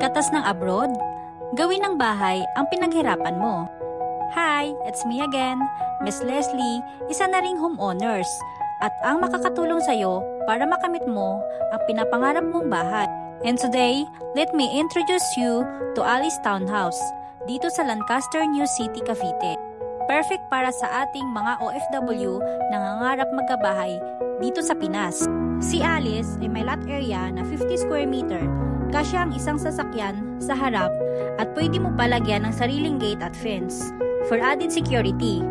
Katas ng abroad? Gawin ng bahay ang pinaghirapan mo. Hi, it's me again, Miss Leslie, isa na ring homeowners, at ang makakatulong sa'yo para makamit mo ang pinapangarap mong bahay. And today, let me introduce you to Alice Townhouse, dito sa Lancaster, New City, Cavite. Perfect para sa ating mga OFW na nangangarap magkabahay dito sa Pinas. Si Alice ay may lot area na 50 square meter, kasya ang isang sasakyan sa harap at pwede mo palagyan ng sariling gate at fence for added security.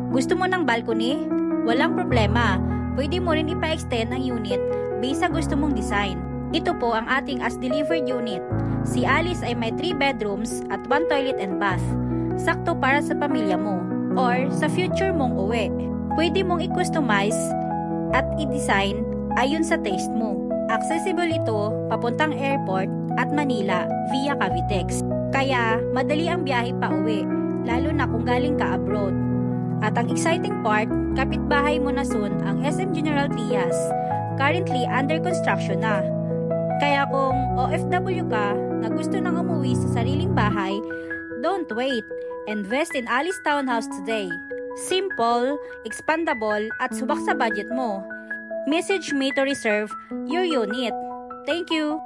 Gusto mo ng balcony? Walang problema, pwede mo rin ipa-extend ang unit based sa gusto mong design. Ito po ang ating as-delivered unit. Si Alice ay may 3 bedrooms at 1 toilet and bath. Sakto para sa pamilya mo or sa future mong uwi. Pwede mong i-customize at i-design ayon sa taste mo. Accessible ito papuntang airport at Manila via Cavitex. Kaya madali ang biyahe pa uwi, lalo na kung galing ka abroad. At ang exciting part, kapitbahay mo na soon ang SM General Trias, currently under construction na. Kaya kung OFW ka na gusto nang umuwi sa sariling bahay, don't wait. Invest in Alice Townhouse today. Simple, expandable at subak sa budget mo. Message me to reserve your unit. Thank you!